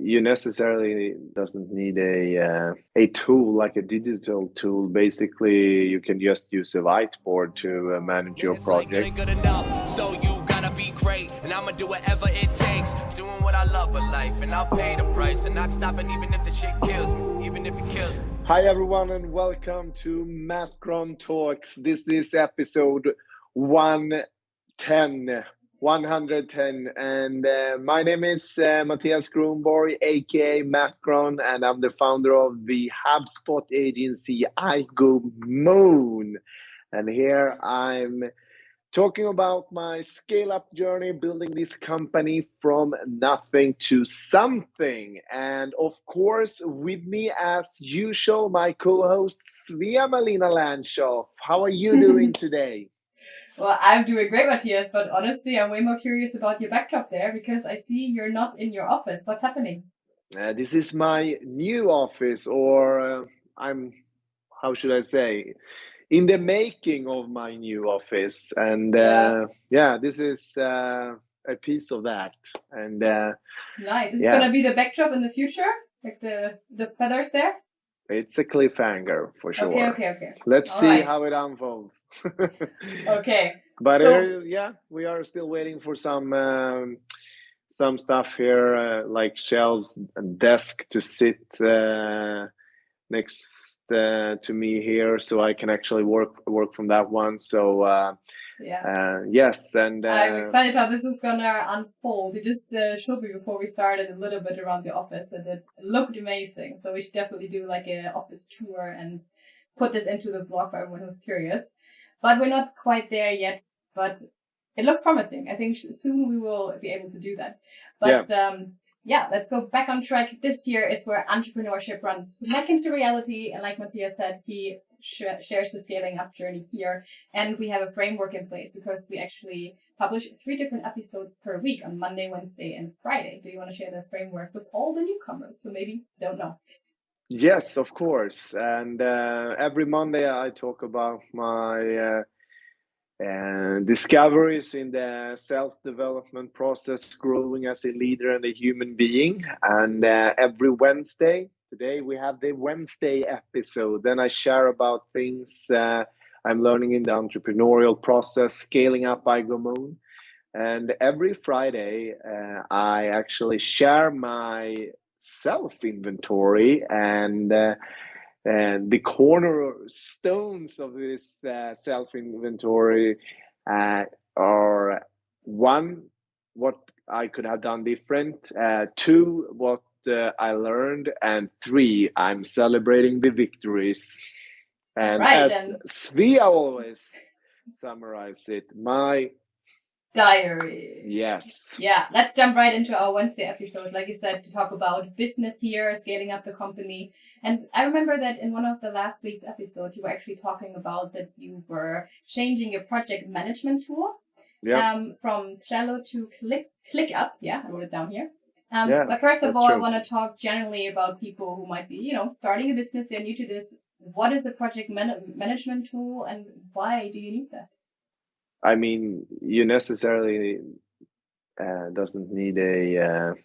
you necessarily doesn't need a tool like a digital tool. Basically, you can just use a whiteboard to manage your project. Good enough, so you gotta be great, and I'ma do whatever it takes. Doing what I love in life, and I'll pay the price, and not stopping even if the shit kills me, even if it kills me. Hi everyone, and welcome to MattGron Talks. This is episode 110, and my name is Mattias Gronborg, aka MattGron, and I'm the founder of the HubSpot agency iGoMoon. And here I'm talking about my scale-up journey, building this company from nothing to something. And of course, with me as usual, my co-host Svea-Malina Landshoff. How are you doing today? Well, I'm doing great, Mattias, but honestly, I'm way more curious about your backdrop there because I see you're not in your office. What's happening? This is my new office, or how should I say, in the making of my new office. And this is a piece of that. And nice. Is this gonna be the backdrop in the future? Like the feathers there? It's a cliffhanger for sure. Okay. Let's see how it unfolds. Okay. But we are still waiting for some stuff here, like shelves and desk to sit next to me here, so I can actually work from that one. So yes, and I'm excited how this is gonna unfold. You just showed me before we started a little bit around the office, and it looked amazing. So we should definitely do like an office tour and put this into the blog for everyone who's curious. But we're not quite there yet. But it looks promising. I think soon we will be able to do that. But let's go back on track. This year is where entrepreneurship runs back into reality. And like Mattias said, he shares the scaling up journey here. And we have a framework in place because we actually publish 3 different episodes per week on Monday, Wednesday, and Friday. Do you want to share the framework with all the newcomers? So maybe don't know. Yes, of course. And every Monday I talk about my discoveries in the self-development process, growing as a leader and a human being. And every Wednesday, today we have the Wednesday episode. Then I share about things I'm learning in the entrepreneurial process, scaling up iGoMoon. And every Friday, I actually share my self-inventory and the cornerstones of this self-inventory are 1, what I could have done different, 2, what I learned, and 3, I'm celebrating the victories. And as Svea always summarizes it, my diary. Yes. Yeah, let's jump right into our Wednesday episode. Like you said, to talk about business here, scaling up the company. And I remember that in one of the last week's episodes, you were actually talking about that you were changing your project management tool from Trello to ClickUp. Yeah, I wrote it down here. But first of all, I want to talk generally about people who might be, starting a business. They're new to this. What is a project management tool and why do you need that? I mean, you necessarily doesn't need a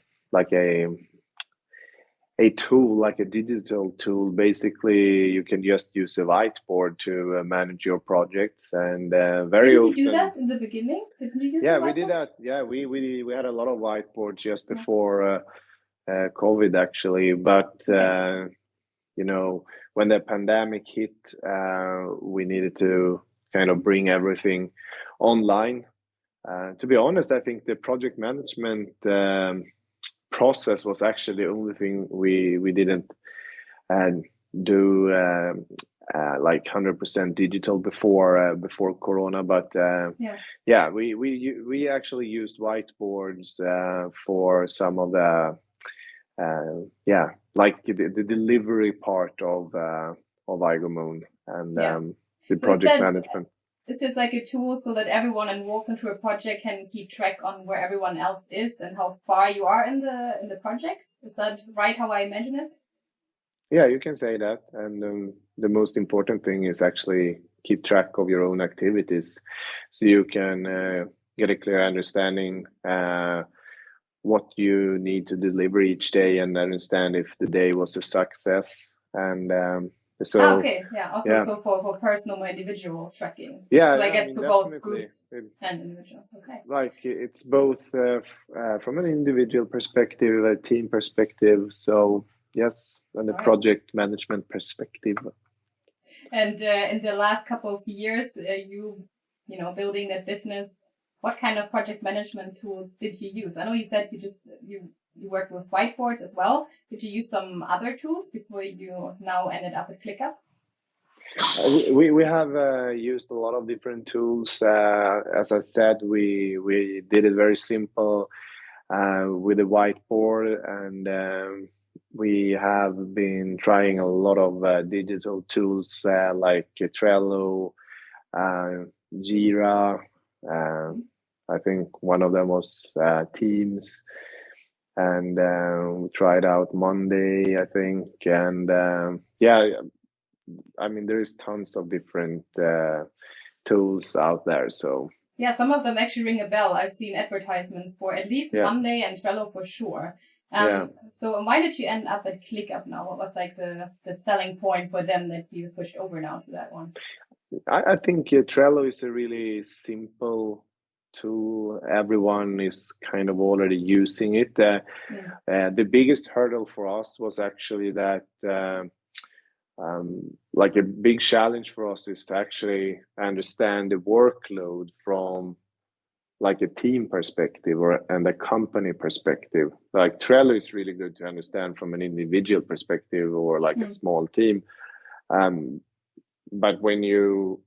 tool like a digital tool. Basically, you can just use a whiteboard to manage your projects. And very often. Did you do that in the beginning? Didn't you use we did that. Yeah, we had a lot of whiteboards just before COVID actually. But when the pandemic hit, we needed to kind of bring everything online. To be honest, I think the project management process was actually the only thing we didn't do like 100% digital before Corona. But we actually used whiteboards for some of the like the delivery part of iGoMoon and the project management. It's just like a tool so that everyone involved into a project can keep track on where everyone else is and how far you are in the project. Is that right? How I imagine it? Yeah, you can say that. And the most important thing is actually keep track of your own activities, so you can get a clear understanding what you need to deliver each day and understand if the day was a success. And okay, yeah. Also, so for personal or individual tracking. Yeah. So I guess for both definitely. groups and individual. Okay. Like it's both from an individual perspective, a team perspective. So yes, and a project management perspective. And in the last couple of years, you know, building that business, what kind of project management tools did you use? I know you said you worked with whiteboards as well. Did you use some other tools before you now ended up at ClickUp? We have used a lot of different tools. As I said, we did it very simple with a whiteboard, and we have been trying a lot of digital tools like Trello, Jira. I think one of them was Teams, and we tried out Monday, I think, and I mean, there is tons of different tools out there. So yeah, some of them actually ring a bell. I've seen advertisements for at least Monday and Trello for sure. So why did you end up at ClickUp now? What was like the selling point for them that you switched over now to that one? I think Trello is a really simple tool. Everyone is kind of already using it. The biggest hurdle for us was actually that like a big challenge for us is to actually understand the workload from like a team perspective and a company perspective. Like Trello is really good to understand from an individual perspective or like a small team. But when you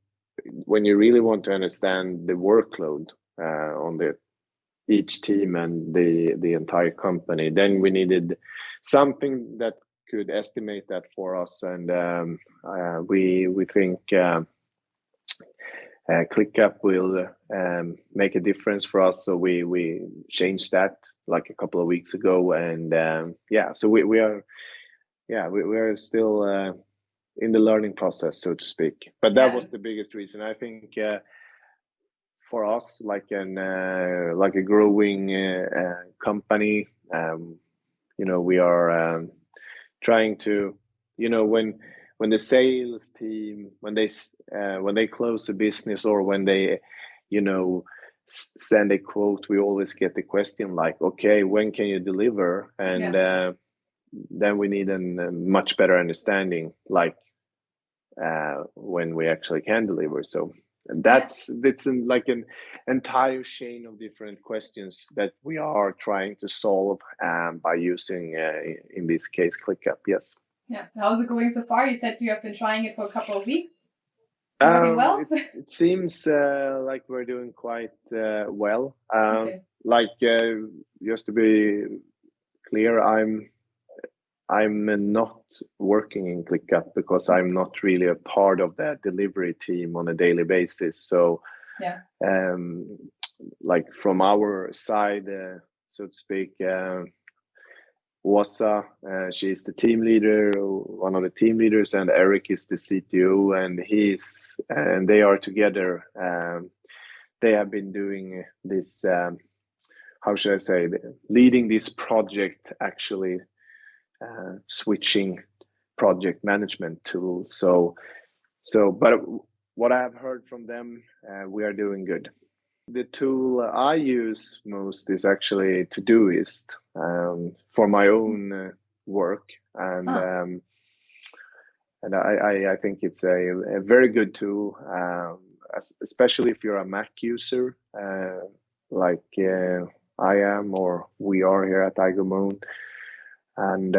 really want to understand the workload on each team and the entire company, then we needed something that could estimate that for us, and we think ClickUp will make a difference for us. So we changed that like a couple of weeks ago, and so we are still in the learning process, so to speak. But that was the biggest reason, I think. For us, like a growing company, we are trying to, when the sales team, when they close a business or when they, send a quote, we always get the question like, okay, when can you deliver? And then we need a much better understanding, like when we actually can deliver. So it's like an entire chain of different questions that we are trying to solve by using, in this case, ClickUp. Yes. Yeah. How's it going so far? You said you have been trying it for a couple of weeks. Is it working well? It seems like we're doing quite well. Like just to be clear, I'm not working in ClickUp because I'm not really a part of that delivery team on a daily basis. So, like from our side, so to speak, Åsa, she's the team leader, one of the team leaders, and Eric is the CTO, and they are together. They have been doing this, how should I say, leading this project, actually. Switching project management tools. But what I have heard from them, we are doing good. The tool I use most is actually Todoist for my own work, and I think it's a very good tool, especially if you're a Mac user, like I am, or we are here at iGoMoon. And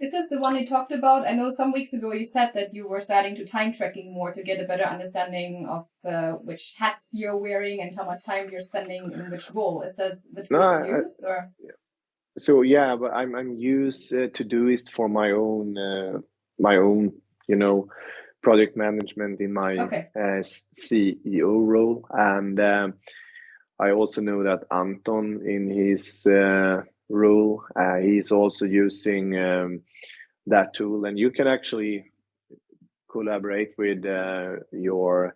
is this the one you talked about? I know some weeks ago you said that you were starting to time tracking more to get a better understanding of which hats you're wearing and how much time you're spending in which role. Is that the tool you used, or? So yeah, but I'm used Todoist for my own project management in my CEO role, and I also know that Anton in his role, he's also using that tool, and you can actually collaborate with your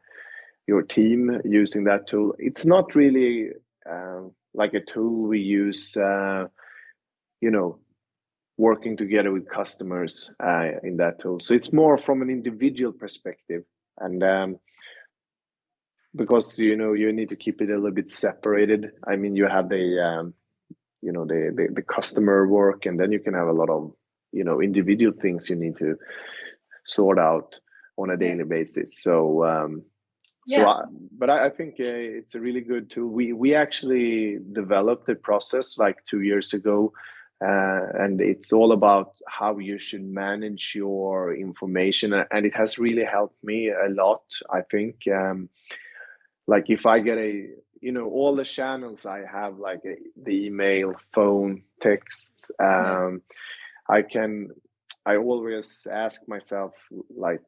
team using that tool. It's not really like a tool we use, working together with customers in that tool. So it's more from an individual perspective, and because you need to keep it a little bit separated. I mean, you have the customer work, and then you can have a lot of individual things you need to sort out on a daily basis. So but I think it's a really good tool. We actually developed the process like 2 years ago, and it's all about how you should manage your information, and it has really helped me a lot. I think like if I get all the channels I have, like the email, phone, text, I always ask myself like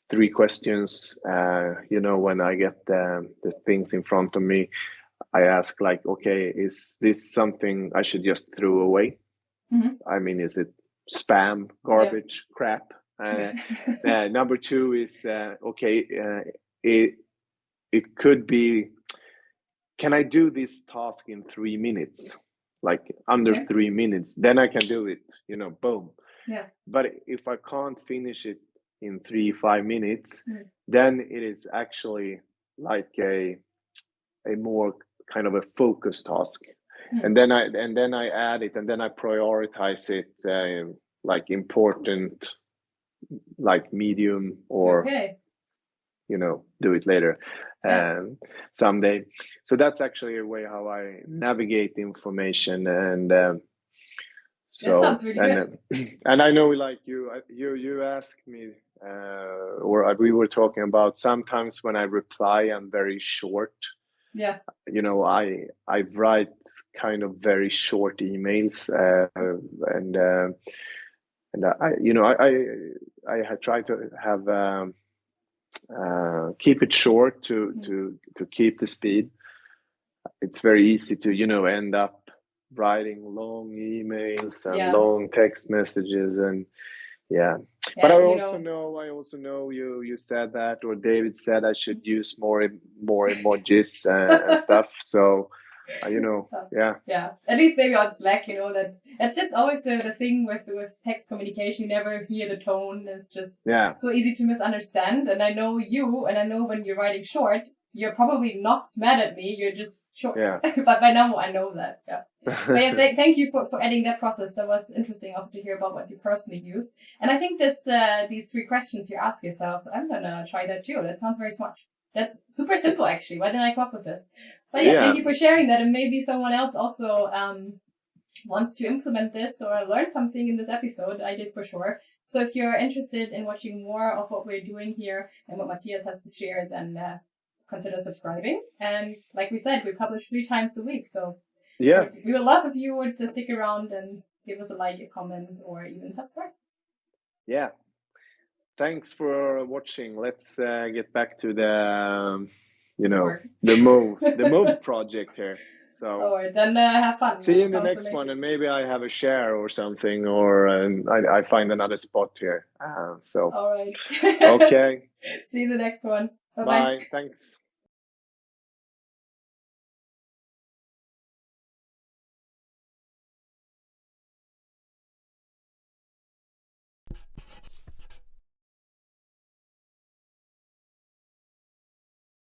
3 questions. When I get the things in front of me, I ask like, okay, is this something I should just throw away? I mean, is it spam, garbage, crap? Number 2 is okay. It could be, can I do this task in 3 minutes? Like under 3 minutes, then I can do it. Boom. Yeah. But if I can't finish it in 3-5 minutes, then it is actually like a more kind of a focused task. And then I add it, and then I prioritize it, like important, like medium, or do it later someday. So that's actually a way how I navigate information, and so that sounds really good. And I know, like you asked me, or we were talking about, sometimes when I reply, I'm very short. Yeah. I write kind of very short emails, and I had tried to have keep it short to keep the speed. It's very easy to end up writing long emails and long text messages, and but I also know you said that, or David said I should use more emojis and stuff. So at least maybe on Slack, that's always the thing with text communication. You never hear the tone. It's just so easy to misunderstand. And I know you, and I know when you're writing short, you're probably not mad at me. You're just short. But by now I know that. But thank you for adding that process. That was interesting also to hear about what you personally use. And I think these 3 questions you ask yourself, I'm gonna try that too. That sounds very smart. That's super simple, actually. Why didn't I come up with this? But thank you for sharing that. And maybe someone else also wants to implement this or learn something in this episode. I did for sure. So if you're interested in watching more of what we're doing here and what Mattias has to share, then consider subscribing. And like we said, we publish 3 times a week. So we would love if you would stick around and give us a like, a comment, or even subscribe. Yeah. Thanks for watching. Let's get back to the move project here. So then have fun. See you in the next one, and maybe I have a share or something, or I find another spot here. So all right. Okay. See you in the next one. Bye-bye. Bye. Thanks.